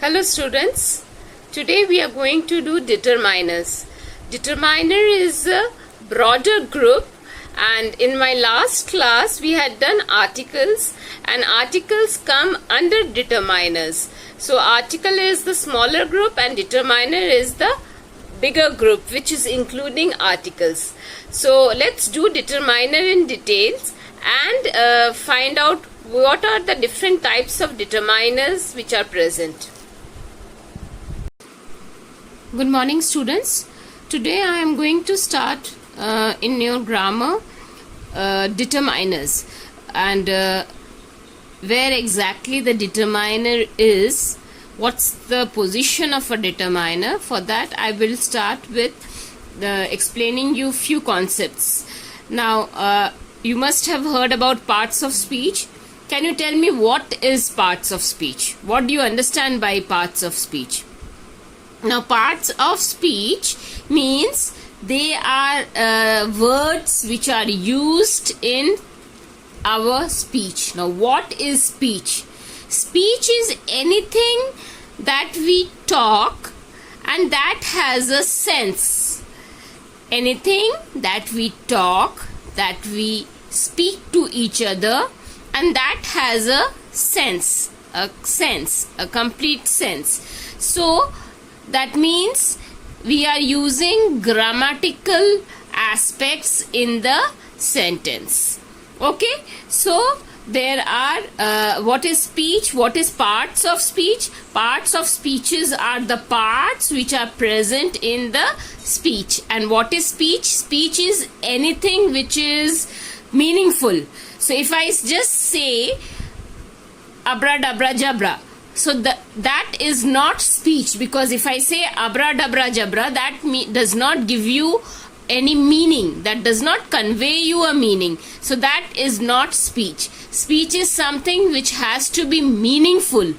Hello students, today we are going to do determiners. Determiner is a broader group, and in my last class we had done articles, and articles come under determiners. So article is the smaller group and determiner is the bigger group, which is including articles. So let's do determiner in details and find out what are the different types of determiners which are present. Good morning students. Today I am going to start in your grammar determiners and where exactly the determiner is, what's the position of a determiner. For that I will start with explaining you few concepts. Now you must have heard about parts of speech. Can you tell me what is parts of speech? What do you understand by parts of speech? Now, parts of speech means they are words which are used in our speech. Now, what is speech? Speech is anything that we talk and that has a sense. Anything that we talk, that we speak to each other, and that has a sense, a complete sense. So, that means we are using grammatical aspects in the sentence. Okay, so there are what is speech, what is parts of speech. Parts of speeches are the parts which are present in the speech. And what is speech? Speech is anything which is meaningful. So if I just say abradabra jabra, so that is not speech, because if I say abradabra jabra, that does not give you any meaning, that does not convey you a meaning. So that is not speech. Speech is something which has to be meaningful,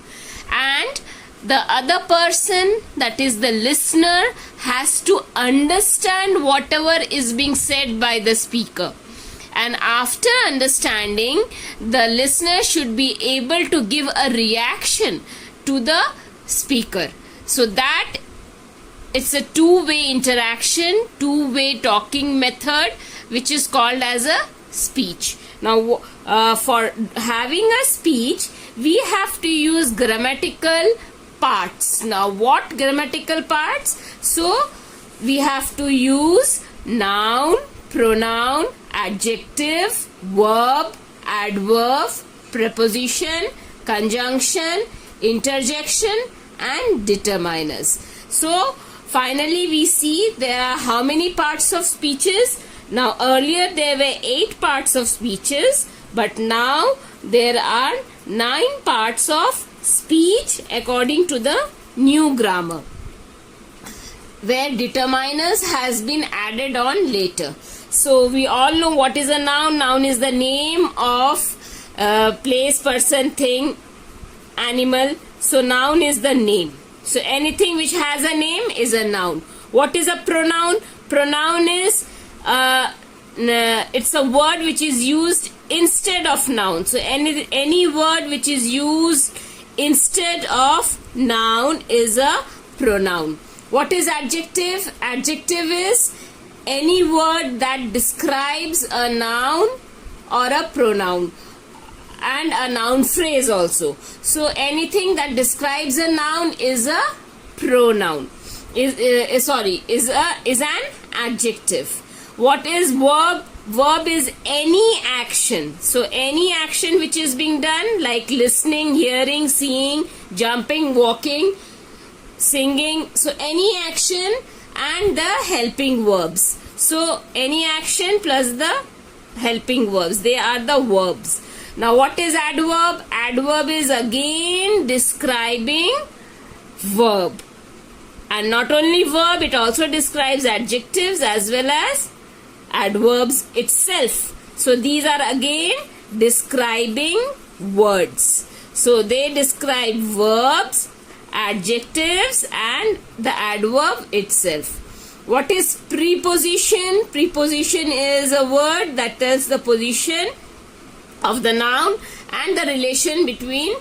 and the other person, that is the listener, has to understand whatever is being said by the speaker. And after understanding, the listener should be able to give a reaction to the speaker. So that it's a two-way interaction, two-way talking method, which is called as a speech. Now, for having a speech, we have to use grammatical parts. Now, what grammatical parts? So, we have to use noun, pronoun, adjective, verb, adverb, preposition, conjunction, interjection, and determiners. So finally we see there are how many parts of speeches. Now earlier there were 8 parts of speeches, but now there are 9 parts of speech according to the new grammar, where determiners has been added on later. So we all know what is a noun. Noun is the name of place, person, thing, animal. So noun is the name. So anything which has a name is a noun. What is a pronoun? Pronoun is it's a word which is used instead of noun. So any word which is used instead of noun is a pronoun. What is adjective? Adjective is any word that describes a noun or a pronoun, and a noun phrase also. So anything that describes a noun is a pronoun. Is an adjective. What is verb? Verb is any action. So any action which is being done, like listening, hearing, seeing, jumping, walking, singing. So any action and the helping verbs. So any action plus the helping verbs, they are the verbs. Now what is adverb? Adverb is again describing verb. And not only verb, it also describes adjectives as well as adverbs itself. So these are again describing words. So they describe verbs, adjectives, and the adverb itself. What is preposition? Preposition is a word that tells the position of the noun and the relation between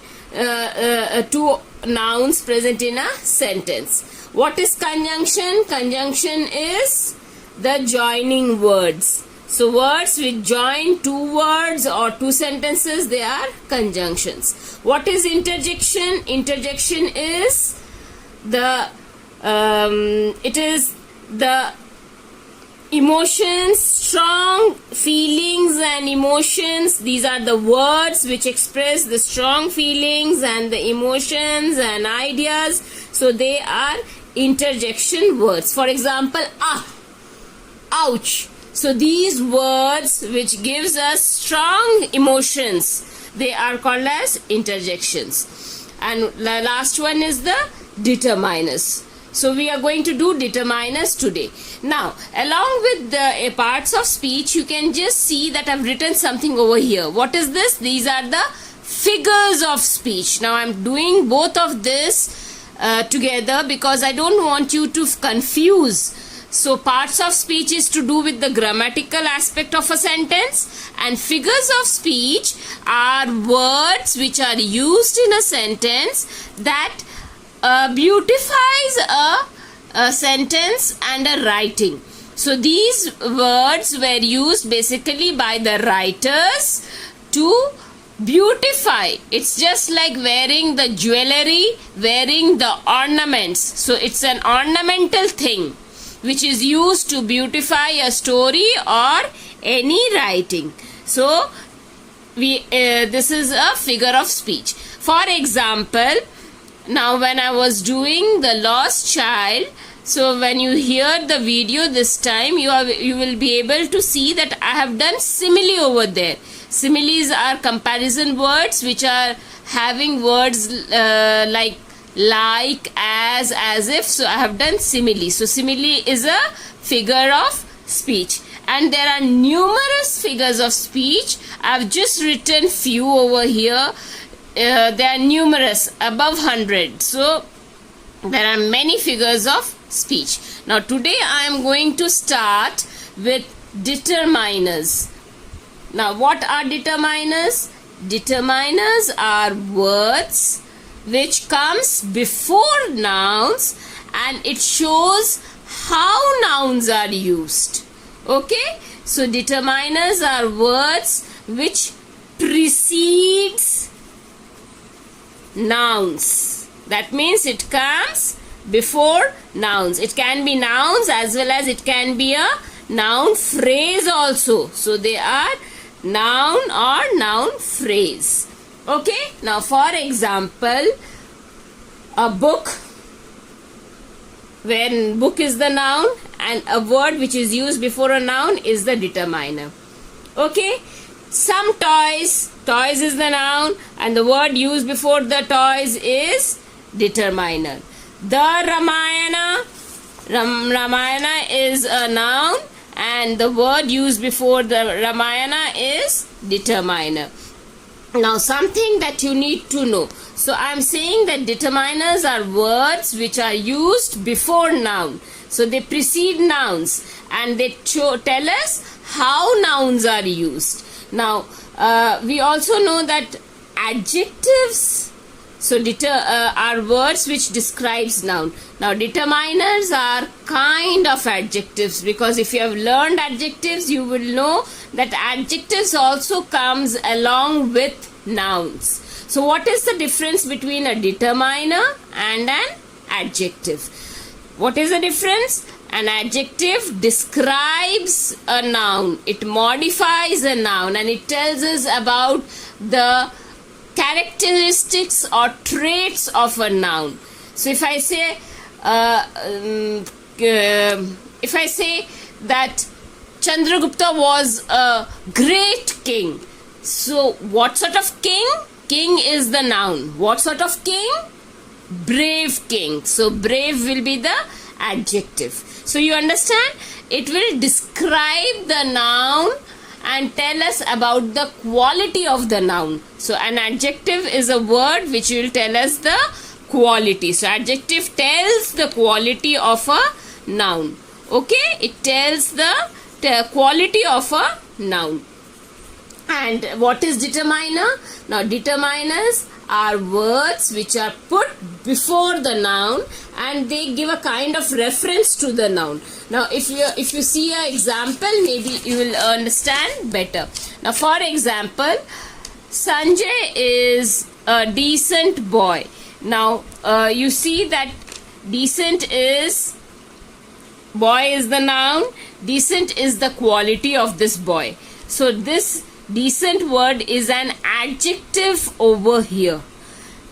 two nouns present in a sentence. What is conjunction? Conjunction is the joining words. So words which join two words or two sentences, they are conjunctions. What is interjection? Interjection is the emotions, strong feelings and emotions. These are the words which express the strong feelings and the emotions and ideas. So they are interjection words. For example, ouch. So these words which gives us strong emotions, they are called as interjections. And the last one is the determiners. So we are going to do determiners today. Now, along with the parts of speech, you can just see that I've written something over here. What is this? These are the figures of speech. Now I'm doing both of this together because I don't want you to confuse. So parts of speech is to do with the grammatical aspect of a sentence, and figures of speech are words which are used in a sentence that beautifies a sentence and a writing. So these words were used basically by the writers to beautify. It's just like wearing the jewelry, wearing the ornaments. So it's an ornamental thing which is used to beautify a story or any writing. So this is a figure of speech. For example, now when I was doing the lost child, so when you hear the video this time, you will be able to see that I have done simile over there. Similes are comparison words which are having words like, as if. So I have done simile. So simile is a figure of speech, and there are numerous figures of speech. I have just written few over here. There are numerous, above 100. So there are many figures of speech. Now today I am going to start with determiners. Now what are determiners? Determiners are words which comes before nouns, and it shows how nouns are used. Okay, so determiners are words which precedes nouns. That means it comes before nouns. It can be nouns as well as it can be a noun phrase also. So they are noun or noun phrase. Okay, now for example, a book, when book is the noun and a word which is used before a noun is the determiner. Okay, some toys, toys is the noun and the word used before the toys is determiner. The Ramayana, Ramayana is a noun and the word used before the Ramayana is determiner. Now something that you need to know. So I am saying that determiners are words which are used before noun. So they precede nouns and they tell us how nouns are used. Now we also know that adjectives, so are words which describes noun. Now determiners are kind of adjectives, because if you have learned adjectives you will know that adjectives also comes along with nouns. So what is the difference between a determiner and an adjective? What is the difference? An adjective describes a noun, it modifies a noun and it tells us about the characteristics or traits of a noun. So if I say that Chandragupta was a great king, so what sort of king? King is the noun. What sort of king? Brave king. So brave will be the adjective. So you understand? It will describe the noun and tell us about the quality of the noun. So an adjective is a word which will tell us the quality. So adjective tells the quality of a noun. Okay? It tells the quality of a noun. And what is determiner? Now determiners are words which are put before the noun and they give a kind of reference to the noun. Now if you see an example, maybe you will understand better. Now for example, Sanjay is a decent boy. Now you see that decent is, boy is the noun, decent is the quality of this boy. So this decent word is an adjective over here.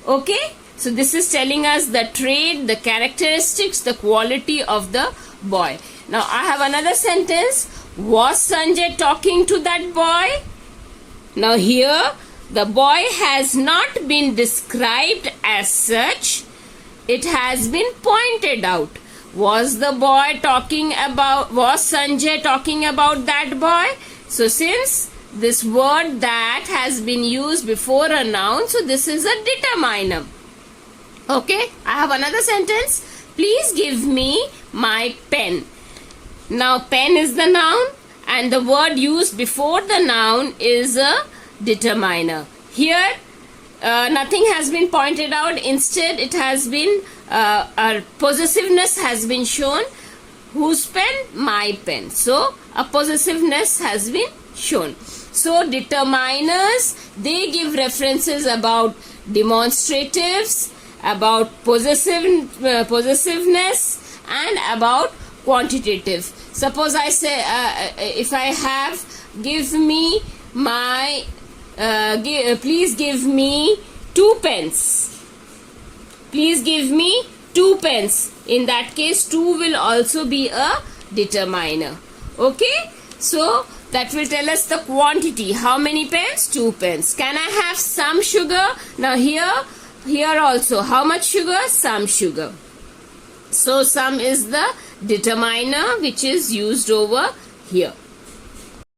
Okay, so this is telling us the trait, the characteristics, the quality of the boy. Now I have another sentence. Was Sanjay talking to that boy? Now here the boy has not been described as such. It has been pointed out. Was the boy talking about, was Sanjay talking about that boy? So since this word that has been used before a noun, so this is a determiner. Okay, I have another sentence. Please give me my pen. Now pen is the noun and the word used before the noun is a determiner. Here nothing has been pointed out. Instead it has been a possessiveness has been shown. Whose pen? My pen. So a possessiveness has been shown. So determiners, they give references about demonstratives, about possessiveness and about quantitative. Suppose I say if I have give me my please give me 2 pens. Please give me 2 pens. In that case 2 will also be a determiner. Okay, so that will tell us the quantity. How many pens? 2 pens. Can I have some sugar? Now here also, how much sugar? Some sugar. So some is the determiner which is used over here.